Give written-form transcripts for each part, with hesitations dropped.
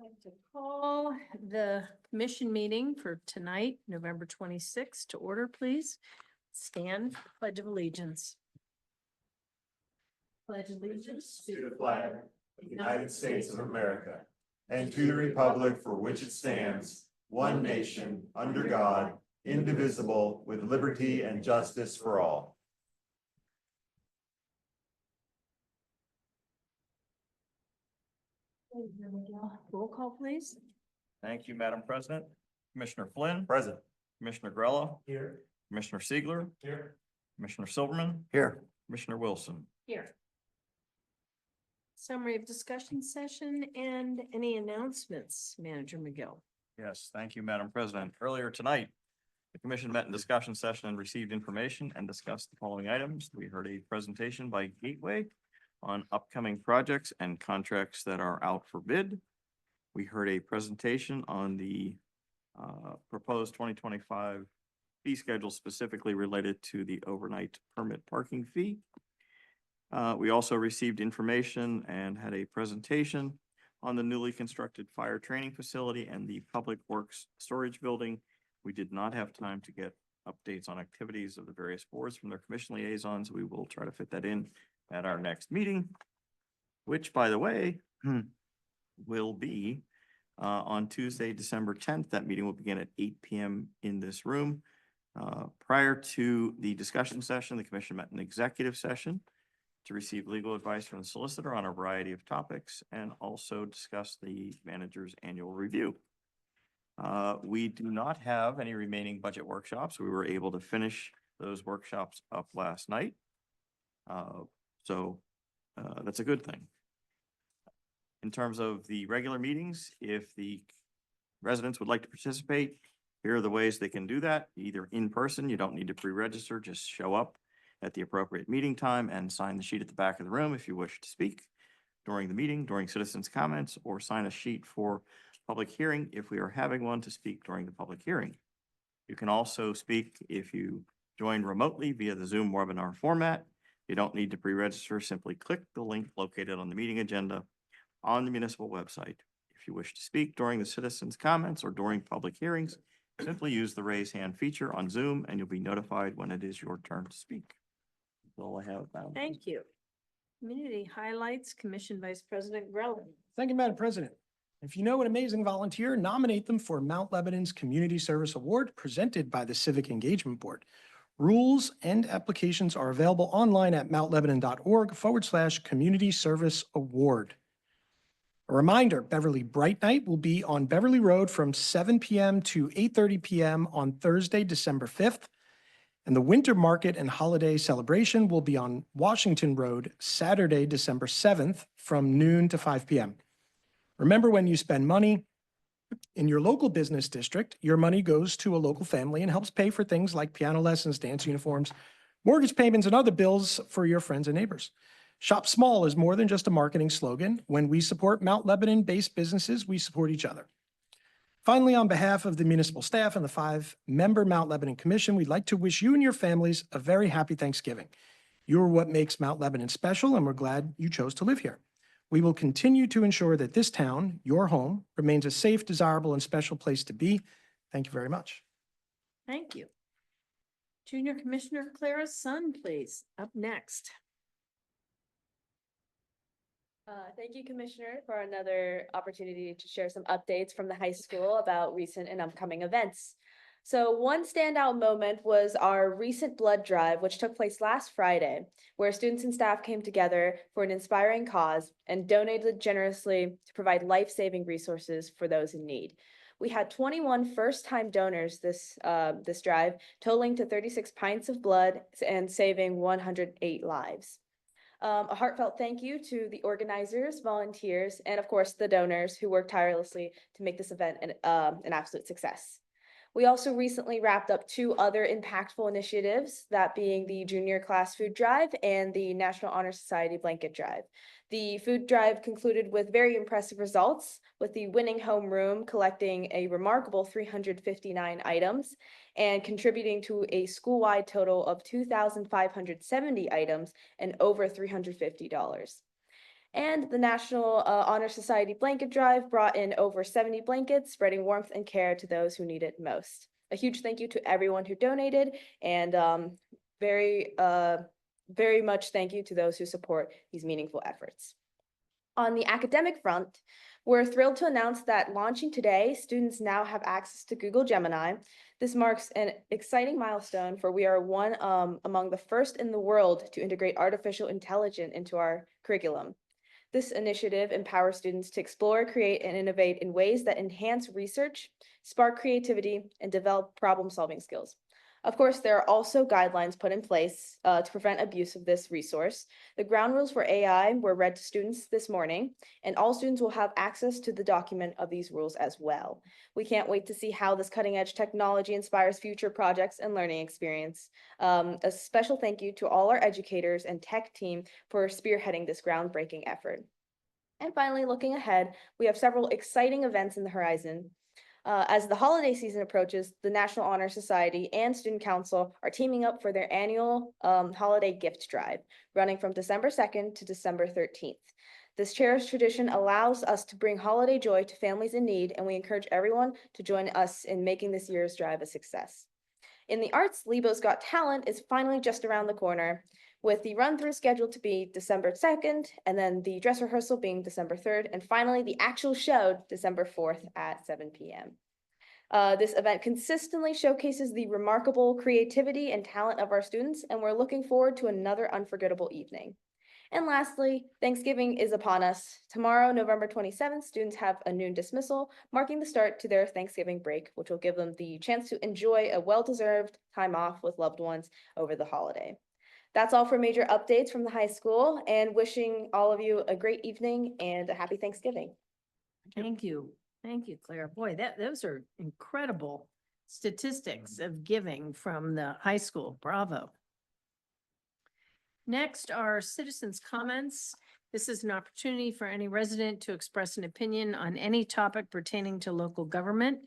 I'd like to call the commission meeting for tonight, November 26th, to order, please. Stand for the Pledge of Allegiance. Pledge allegiance To the flag of the United States of America and to the republic for which it stands, one nation, under God, indivisible, with liberty and justice for all. Roll call, please. Thank you, Madam President. Commissioner Flynn, Present. Commissioner Grella, Here. Commissioner Siegler, Here. Commissioner Silverman, Here. Commissioner Wilson. Here. Summary of discussion session and any announcements, Manager McGill. Yes, thank you, Madam President. Earlier tonight, the commission met in discussion session and received information and discussed the following items. We heard a presentation by Gateway on upcoming projects and contracts that are out for bid. We heard a presentation on the proposed 2025 fee schedule specifically related to the overnight permit parking fee. We also received information and had a presentation on the newly constructed fire training facility and the Public Works Storage Building. We did not have time to get updates on activities of the various boards from their commission liaisons. We will try to fit that in at our next meeting, which, by the way, will be on Tuesday, December 10th. That meeting will begin at 8 p.m. in this room. Prior to the discussion session, the commission met an executive session to receive legal advice from the solicitor on a variety of topics and also discuss the manager's annual review. We do not have any remaining budget workshops. We were able to finish those workshops up last night. So that's a good thing. In terms of the regular meetings, if the residents would like to participate, here are the ways they can do that. Either in person, you don't need to pre-register, just show up at the appropriate meeting time and sign the sheet at the back of the room if you wish to speak during the meeting, during citizens' comments, or sign a sheet for public hearing if we are having one to speak during the public hearing. You can also speak if you join remotely via the Zoom webinar format. You don't need to pre-register, simply click the link located on the meeting agenda on the municipal website. If you wish to speak during the citizens' comments or during public hearings, simply use the raise hand feature on Zoom and you'll be notified when it is your turn to speak. That's all I have, Madam. Thank you. Community highlights, Commission Vice President Grella. Thank you, Madam President. If you know an amazing volunteer, nominate them for Mount Lebanon's Community Service Award presented by the Civic Engagement Board. Rules and applications are available online at mountlebanon.org/Community Service Award. A reminder, Beverly Bright Night will be on Beverly Road from 7 p.m. to 8:30 p.m. on Thursday, December 5th. And the Winter Market and Holiday Celebration will be on Washington Road, Saturday, December 7th from noon to 5 p.m. Remember, when you spend money in your local business district, your money goes to a local family and helps pay for things like piano lessons, dance uniforms, mortgage payments, and other bills for your friends and neighbors. Shop small is more than just a marketing slogan. When we support Mount Lebanon-based businesses, we support each other. Finally, on behalf of the municipal staff and the 5-member Mount Lebanon Commission, we'd like to wish you and your families a very happy Thanksgiving. You're what makes Mount Lebanon special, and we're glad you chose to live here. We will continue to ensure that this town, your home, remains a safe, desirable, and special place to be. Thank you very much. Thank you. Junior Commissioner Clara Sun, please, up next. Thank you, Commissioner, for another opportunity to share some updates from the high school about recent and upcoming events. So one standout moment was our recent blood drive, which took place last Friday, where students and staff came together for an inspiring cause and donated generously to provide life-saving resources for those in need. We had 21 first-time donors this drive, totaling to 36 pints of blood and saving 108 lives. A heartfelt thank you to the organizers, volunteers, and of course the donors who worked tirelessly to make this event an absolute success. We also recently wrapped up 2 other impactful initiatives, that being the Junior Class Food Drive and the National Honor Society Blanket Drive. The food drive concluded with very impressive results, with the winning homeroom collecting a remarkable 359 items and contributing to a school-wide total of 2,570 items and over $350. And the National Honor Society Blanket Drive brought in over 70 blankets, spreading warmth and care to those who need it most. A huge thank you to everyone who donated, and very much thank you to those who support these meaningful efforts. On the academic front, we're thrilled to announce that launching today, students now have access to Google Gemini. This marks an exciting milestone, for we are one among the first in the world to integrate artificial intelligence into our curriculum. This initiative empowers students to explore, create, and innovate in ways that enhance research, spark creativity, and develop problem-solving skills. Of course, there are also guidelines put in place to prevent abuse of this resource. The ground rules for AI were read to students this morning, and all students will have access to the document of these rules as well. We can't wait to see how this cutting-edge technology inspires future projects and learning experience. A special thank you to all our educators and tech team for spearheading this groundbreaking effort. And finally, looking ahead, we have several exciting events in the horizon. As the holiday season approaches, the National Honor Society and Student Council are teaming up for their annual holiday gift drive, running from December 2nd to December 13th. This cherished tradition allows us to bring holiday joy to families in need, and we encourage everyone to join us in making this year's drive a success. In the arts, Lebo's Got Talent is finally just around the corner, with the run-through scheduled to be December 2nd, and then the dress rehearsal being December 3rd, and finally the actual show December 4th at 7 p.m. This event consistently showcases the remarkable creativity and talent of our students, and we're looking forward to another unforgettable evening. And lastly, Thanksgiving is upon us. Tomorrow, November 27th, students have a noon dismissal, marking the start to their Thanksgiving break, which will give them the chance to enjoy a well-deserved time off with loved ones over the holiday. That's all for major updates from the high school, and wishing all of you a great evening and a happy Thanksgiving. Thank you. Thank you, Claire. Boy, those are incredible statistics of giving from the high school. Bravo. Next are citizens' comments. This is an opportunity for any resident to express an opinion on any topic pertaining to local government.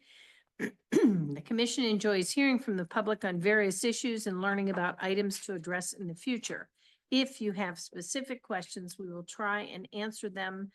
The commission enjoys hearing from the public on various issues and learning about items to address in the future. If you have specific questions, we will try and answer them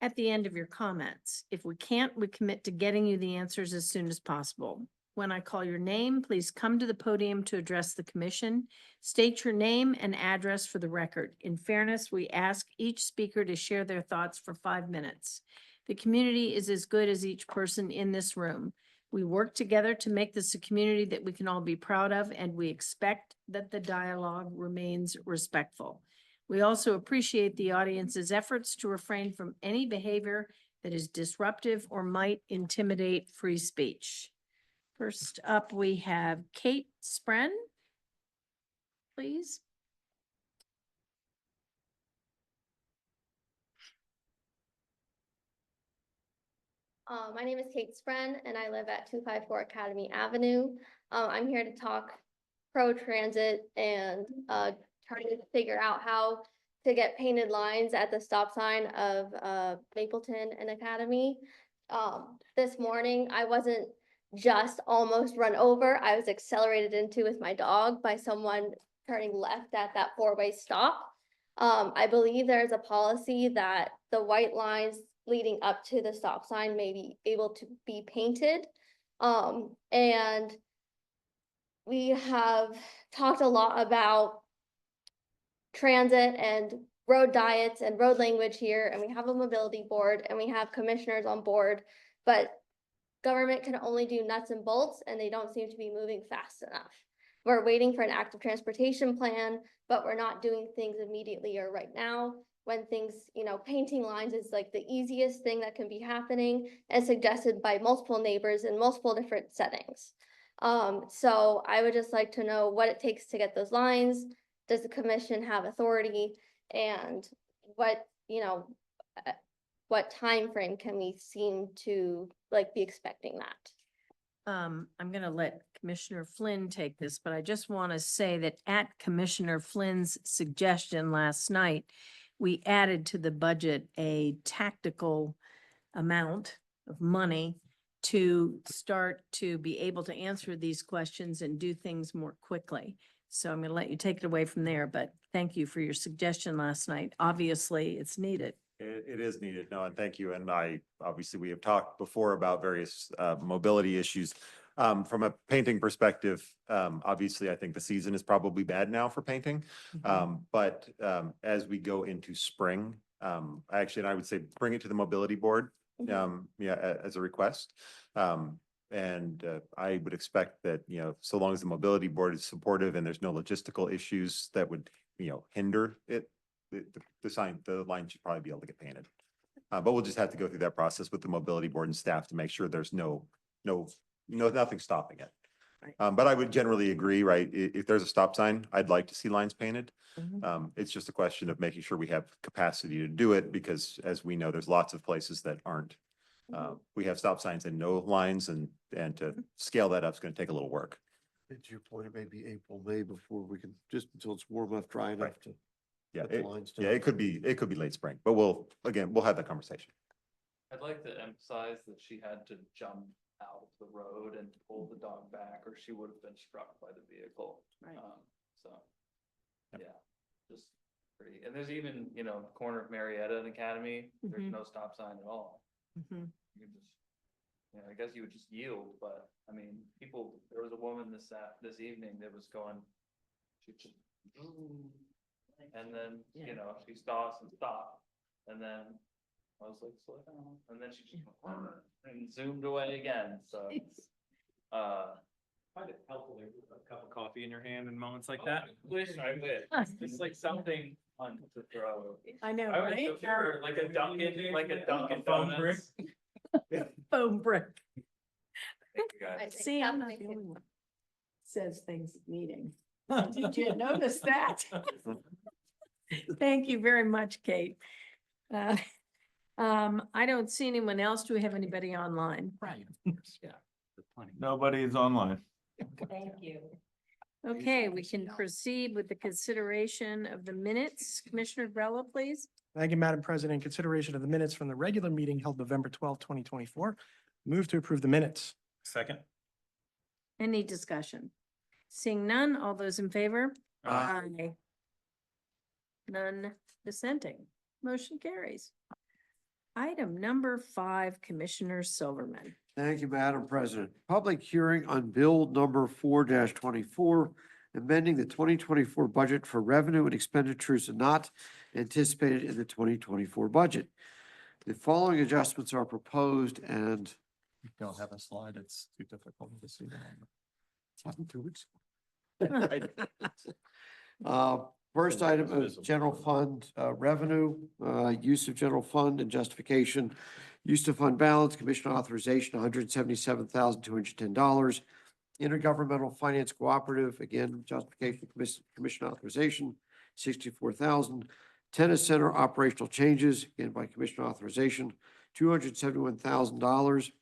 at the end of your comments. If we can't, we commit to getting you the answers as soon as possible. When I call your name, please come to the podium to address the commission. State your name and address for the record. In fairness, we ask each speaker to share their thoughts for 5 minutes. The community is as good as each person in this room. We work together to make this a community that we can all be proud of, and we expect that the dialogue remains respectful. We also appreciate the audience's efforts to refrain from any behavior that is disruptive or might intimidate free speech. First up, we have Kate Spren, please. My name is Kate Spren, and I live at 254 Academy Avenue. I'm here to talk pro-transit and try to figure out how to get painted lines at the stop sign of Mapleton and Academy. This morning, I wasn't just almost run over. I was accelerated into with my dog by someone turning left at that 4-way stop. I believe there is a policy that the white lines leading up to the stop sign may be able to be painted. And we have talked a lot about transit and road diets and road language here, and we have a mobility board and we have commissioners on board, but government can only do nuts and bolts, and they don't seem to be moving fast enough. We're waiting for an active transportation plan, but we're not doing things immediately or right now. When things, painting lines is like the easiest thing that can be happening, as suggested by multiple neighbors in multiple different settings. So I would just like to know what it takes to get those lines. Does the commission have authority, and what time frame can we seem to be expecting that? I'm going to let Commissioner Flynn take this, but I just want to say that at Commissioner Flynn's suggestion last night, we added to the budget a tactical amount of money to start to be able to answer these questions and do things more quickly. So I'm going to let you take it away from there, but thank you for your suggestion last night. Obviously, it's needed. It is needed, no, and thank you. And obviously, we have talked before about various mobility issues. From a painting perspective, obviously, I think the season is probably bad now for painting. But as we go into spring, actually, and I would say bring it to the mobility board, as a request. And I would expect that, so long as the mobility board is supportive and there's no logistical issues that would, hinder it, the line should probably be able to get painted. But we'll just have to go through that process with the mobility board and staff to make sure there's nothing stopping it. Right. But I would generally agree, right? If there's a stop sign, I'd like to see lines painted. Mhm. It's just a question of making sure we have capacity to do it, because as we know, there's lots of places that aren't. We have stop signs and no lines, and to scale that up is gonna take a little work. To your point, it may be April, May before we can, just until it's warm enough, dry enough Right. to. Yeah, put the lines yeah, down. it could be late spring, but we'll have that conversation. I'd like to emphasize that she had to jump out of the road and pull the dog back, or she would have been struck by the vehicle. Right. So, Yep. yeah, just pretty, and there's even, corner of Marietta and Academy, there's Mhm. no stop sign at all. Mhm. You could just, I guess you would just yield, but, I mean, there was a woman this evening that was going, she just, and then, Yeah. she stops and stopped, and then I was like, slow down, and then she just went, and zoomed away again, so. Find it helpful to have a cup of coffee in your hand in moments like that. I wish I would, it's like something fun to throw. I know, I would right? go for like a Dunkin' phone brick. Donuts. Phone brick. Thank you, guys. I think See, I'm not Kathleen the can- only one. Says things at meeting. Did you notice that? Thank you very much, Kate. I don't see anyone else. Do we have anybody online? Right, of course, yeah. There's plenty. Nobody is online. Thank you. Okay, we can proceed with the consideration of the minutes. Commissioner Grella, please. Thank you, Madam President. Consideration of the minutes from the regular meeting held November 12th, 2024. Move to approve the minutes. Second. Any discussion? Seeing none, all those in favor? Aye. None dissenting. Motion carries. Item number 5, Commissioner Silverman. Thank you, Madam President. Public hearing on bill number 4-24, amending the 2024 budget for revenue and expenditures not anticipated in the 2024 budget. The following adjustments are proposed and We don't have a slide. It's too difficult to see. it's happened 2 weeks ago. First item is general fund revenue, use of general fund and justification. Use to fund balance, commission authorization, $177,210. Intergovernmental Finance Cooperative, again, justification, commission authorization, $64,000. Tennis Center operational changes, again by commission authorization, $271,000.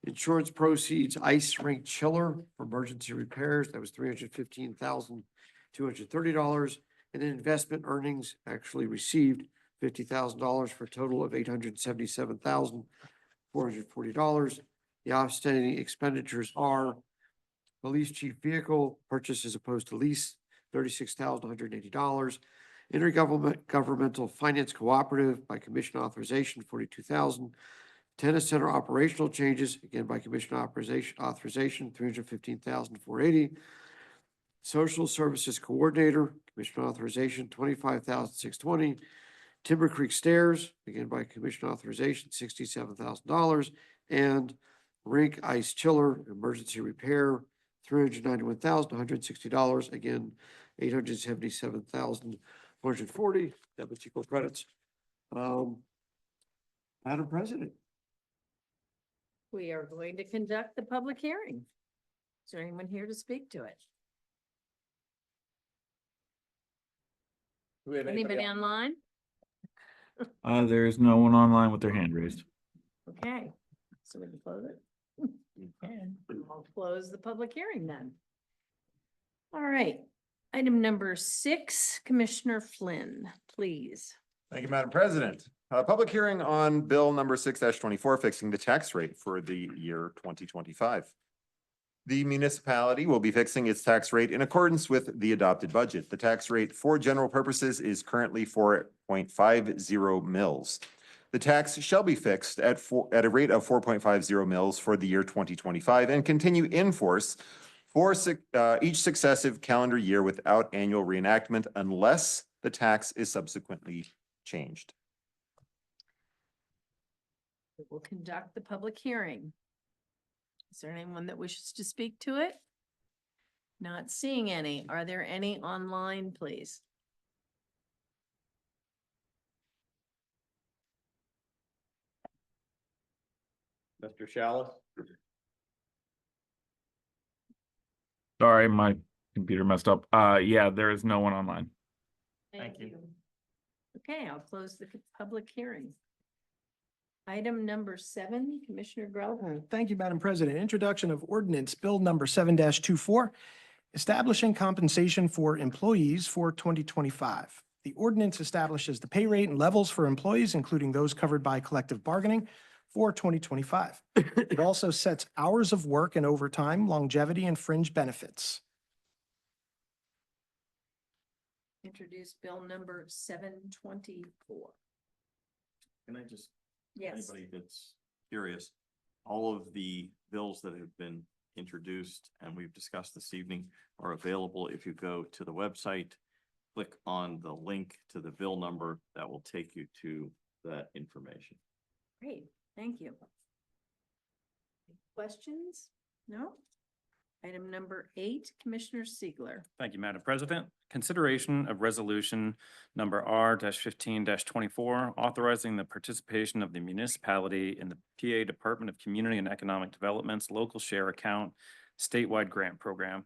Insurance proceeds, ice rink chiller for emergency repairs, that was $315,230. And then investment earnings actually received $50,000 for a total of $877,440. The outstanding expenditures are police chief vehicle purchase as opposed to lease, $36,180. Governmental Finance Cooperative by commission authorization, $42,000. Tennis Center operational changes, again by commission authorization, $315,480. Social Services Coordinator, commission authorization, $25,620. Timber Creek Stairs, again by commission authorization, $67,000. And Rink Ice Chiller, emergency repair, $391,160. Again, $877,440. Debits equal credits. Madam President. We are going to conduct the public hearing. Is there anyone here to speak to it? Anybody online? There is no one online with their hand raised. Okay, so we can close it. And I'll close the public hearing then. All right, item number 6, Commissioner Flynn, please. Thank you, Madam President. Public hearing on bill number 6-24, fixing the tax rate for the year 2025. The municipality will be fixing its tax rate in accordance with the adopted budget. The tax rate for general purposes is currently 4.50 mils. The tax shall be fixed at a rate of 4.50 mils for the year 2025 and continue in force for each successive calendar year without annual reenactment unless the tax is subsequently changed. We will conduct the public hearing. Is there anyone that wishes to speak to it? Not seeing any. Are there any online, please? Mr. Shallis? Sorry, my computer messed up. Yeah, there is no one online. Thank you. Okay, I'll close the public hearing. Item number 7, Commissioner Grell. Thank you, Madam President. Introduction of ordinance Bill number 7-24, establishing compensation for employees for 2025. The ordinance establishes the pay rate and levels for employees, including those covered by collective bargaining for 2025. It also sets hours of work and overtime, longevity, and fringe benefits. Introduce bill number 724. Can I just, Yes. anybody that's curious, all of the bills that have been introduced and we've discussed this evening are available if you go to the website, click on the link to the bill number, that will take you to that information. Great, thank you. Questions? No? Item number 8, Commissioner Siegler. Thank you, Madam President. Consideration of resolution number R-15-24, authorizing the participation of the municipality in the PA Department of Community and Economic Development's local share account statewide grant program.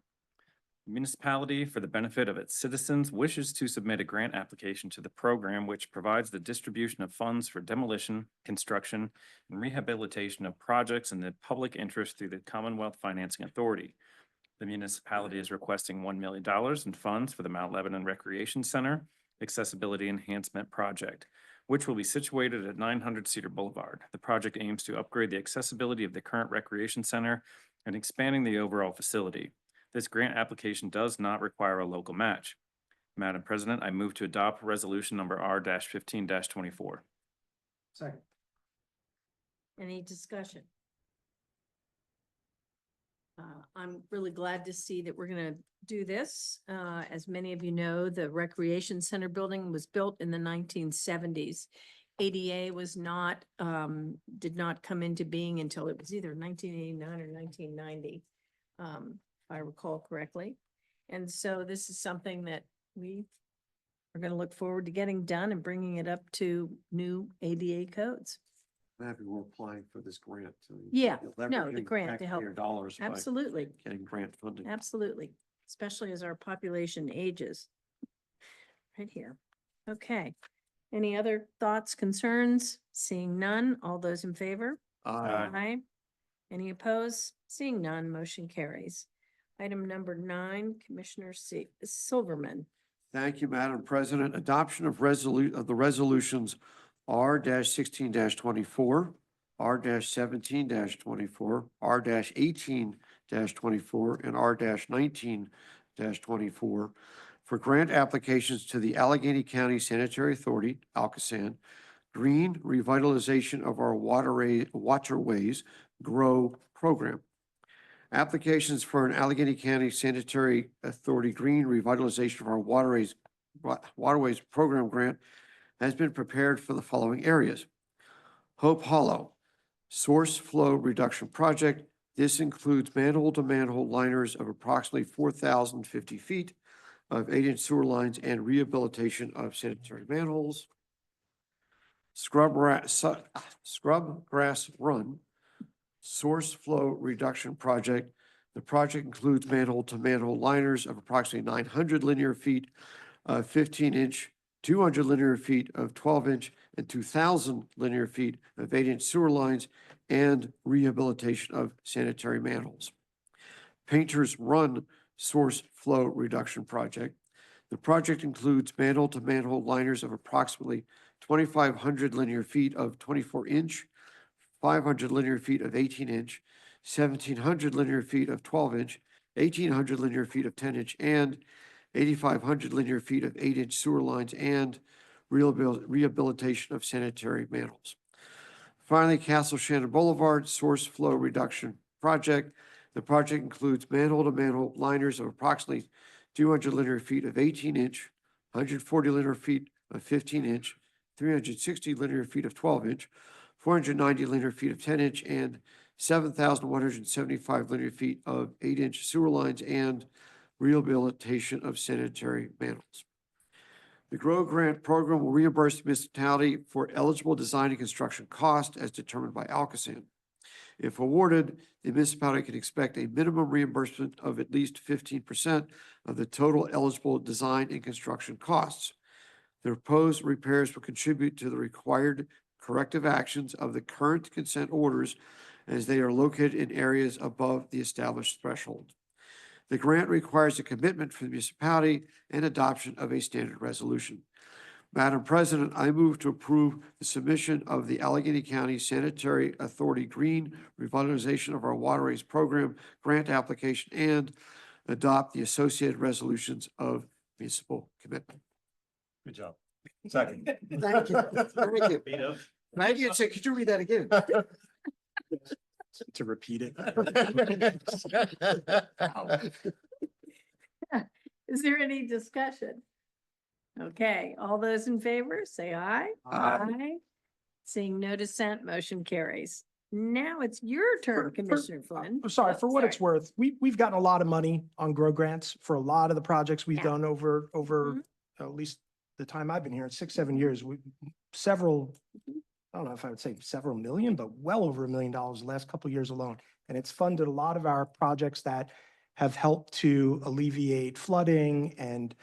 The municipality, for the benefit of its citizens, wishes to submit a grant application to the program, which provides the distribution of funds for demolition, construction, and rehabilitation of projects in the public interest through the Commonwealth Financing Authority. The municipality is requesting $1 million in funds for the Mount Lebanon Recreation Center Accessibility Enhancement Project, which will be situated at 900 Cedar Boulevard. The project aims to upgrade the accessibility of the current recreation center and expanding the overall facility. This grant application does not require a local match. Madam President, I move to adopt resolution number R-15-24. Second. Any discussion? I'm really glad to see that we're gonna do this. As many of you know, the Recreation Center building was built in the 1970s. ADA was not, did not come into being until it was either 1989 or 1990, if I recall correctly. And so this is something that we are gonna look forward to getting done and bringing it up to new ADA codes. I'm happy we're applying for this grant. So Yeah, you're no, the leveraging grant to help. taxpayer dollars by Absolutely. getting grant funding. Absolutely, especially as our population ages. Right here. Okay. Any other thoughts, concerns? Seeing none, all those in favor? Aye. Any opposed? Seeing none, motion carries. Item number 9, Commissioner Silverman. Thank you, Madam President. Adoption of the resolutions R-16-24, R-17-24, R-18-24, and R-19-24 for grant applications to the Allegheny County Sanitary Authority, Alcosan, Green Revitalization of Our Waterways GROW program. Applications for an Allegheny County Sanitary Authority Green Revitalization of Our Waterways program grant has been prepared for the following areas. Hope Hollow, source flow reduction project. This includes manhole-to-manhole liners of approximately 4,050 feet of 8-inch sewer lines and rehabilitation of sanitary manholes. Scrubgrass Run, source flow reduction project. The project includes manhole-to-manhole liners of approximately 900 linear feet of 15-inch, 200 linear feet of 12-inch, and 2,000 linear feet of 8-inch sewer lines and rehabilitation of sanitary manholes. Painters Run source flow reduction project. The project includes manhole-to-manhole liners of approximately 2,500 linear feet of 24-inch, 500 linear feet of 18-inch, 1,700 linear feet of 12-inch, 1,800 linear feet of 10-inch, and 8,500 linear feet of 8-inch sewer lines and rehabilitation of sanitary manholes. Finally, Castle Shannon Boulevard Source Flow Reduction Project. The project includes manhole-to-manhole liners of approximately 200 linear feet of 18-inch, 140 linear feet of 15-inch, 360 linear feet of 12-inch, 490 linear feet of 10-inch, and 7,175 linear feet of 8-inch sewer lines and rehabilitation of sanitary manholes. The GROW Grant Program will reimburse the municipality for eligible design and construction costs as determined by Alcoasand. If awarded, the municipality can expect a minimum reimbursement of at least 15% of the total eligible design and construction costs. The proposed repairs will contribute to the required corrective actions of the current consent orders as they are located in areas above the established threshold. The grant requires a commitment from the municipality and adoption of a standard resolution. Madam President, I move to approve the submission of the Allegheny County Sanitary Authority Green Revitalization of Our Waterways Program grant application and adopt the associated resolutions of municipal commitment. Good job. Second. Thank you. Thank you. Thank you. So could you read that again? To repeat it. Is there any discussion? Okay, all those in favor, say aye. Aye. Seeing no dissent, motion carries. Now it's your turn, For- Commissioner Flynn. I'm sorry, for what it's Sorry. worth, we've gotten a lot of money on GROW grants for a lot of the projects we've Yeah. done over at least the time I've been here, 6, 7 years. We several, I don't know if I would say several million, but well over $1 million the last couple of years alone. And it's funded a lot of our projects that have helped to alleviate flooding and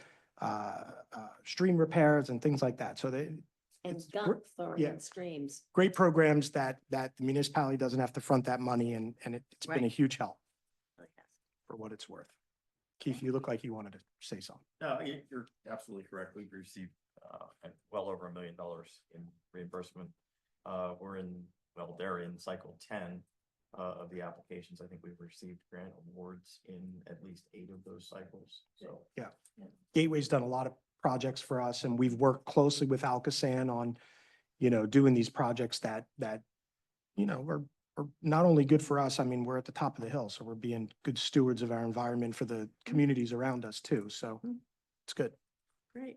stream repairs and things like that. So they, And it's gunk throwing yeah. in streams. great programs that the municipality doesn't have to front that money and it's been a Right. huge help for what it's worth. Keith, you look like you wanted to say something. No, you're absolutely correct. We've received well over $1 million in reimbursement. We're in, well, they're in cycle 10 of the applications. I think we've received grant awards in at least 8 of those cycles. So Gateway's done a lot of projects for us and we've worked closely with Alcoasand on, doing these projects that, are not only good for us. I mean, we're at the top of the hill, so we're being good stewards of our environment for the communities around us too. So it's good. Great.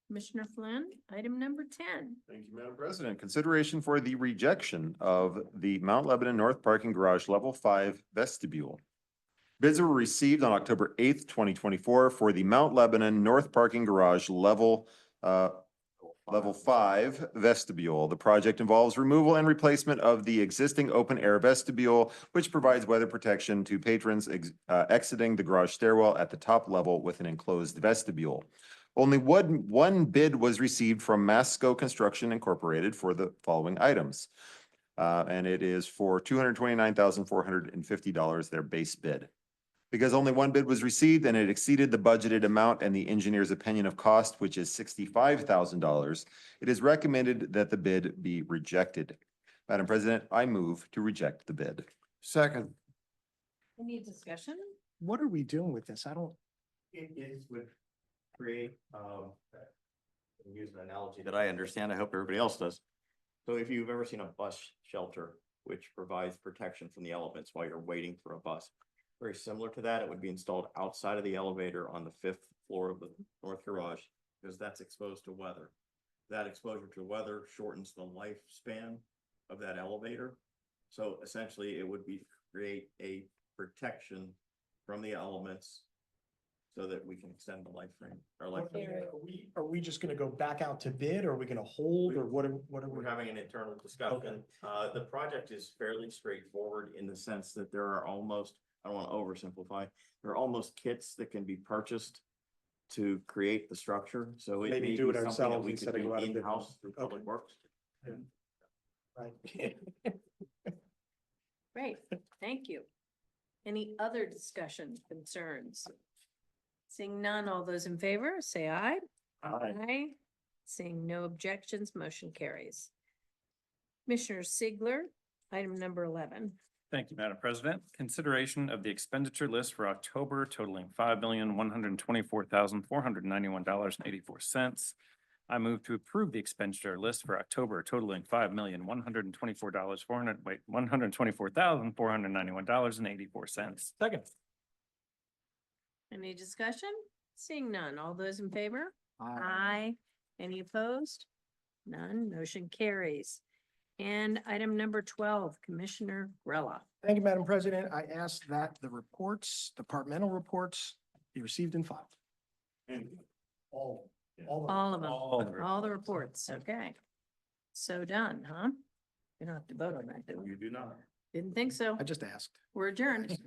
Commissioner Flynn, item number 10. Thank you, Madam President. Consideration for the rejection of the Mount Lebanon North Parking Garage Level 5 vestibule. Bids were received on October 8th, 2024 for the Mount Lebanon North Parking Garage Level 5 vestibule. The project involves removal and replacement of the existing open-air vestibule, which provides weather protection to patrons exiting the garage stairwell at the top level with an enclosed vestibule. Only one bid was received from Masco Construction Incorporated for the following items. And it is for $229,450, their base bid. Because only one bid was received and it exceeded the budgeted amount and the engineer's opinion of cost, which is $65,000, it is recommended that the bid be rejected. Madam President, I move to reject the bid. Second. Any discussion? What are we doing with this? I don't. It would create, use an analogy that I understand, I hope everybody else does. So if you've ever seen a bus shelter, which provides protection from the elements while you're waiting for a bus, very similar to that, it would be installed outside of the elevator on the 5th floor of the north garage, because that's exposed to weather. That exposure to weather shortens the lifespan of that elevator. So essentially, it would create a protection from the elements so that we can extend the life frame, our life frame. Are we just gonna go back out to bid or are we gonna hold or what are We're we? having an internal discussion. The project is fairly straightforward in the sense that there are almost, I don't want to oversimplify, there are almost kits that can be purchased to create the structure. So it Maybe may do be it something that ourselves we instead could of do go out of bid. in-house through Public Okay. Works. Right. Great, thank you. Any other discussion, concerns? Seeing none, all those in favor, say aye. Aye. Seeing no objections, motion carries. Commissioner Sigler, item number 11. Thank you, Madam President. Consideration of the expenditure list for October totaling $5,124,491.84. I move to approve the expenditure list for October totaling $124,491.84. Second. Any discussion? Seeing none. All those in favor? Aye. Aye. Any opposed? None. Motion carries. And item number 12, Commissioner Grella. Thank you, Madam President. I ask that the reports, departmental reports, be received and filed. And all. All of them, All of them. all the reports. Okay. So done, huh? We don't have to vote on that, do we? You do not. Didn't think so. I just asked. We're adjourned.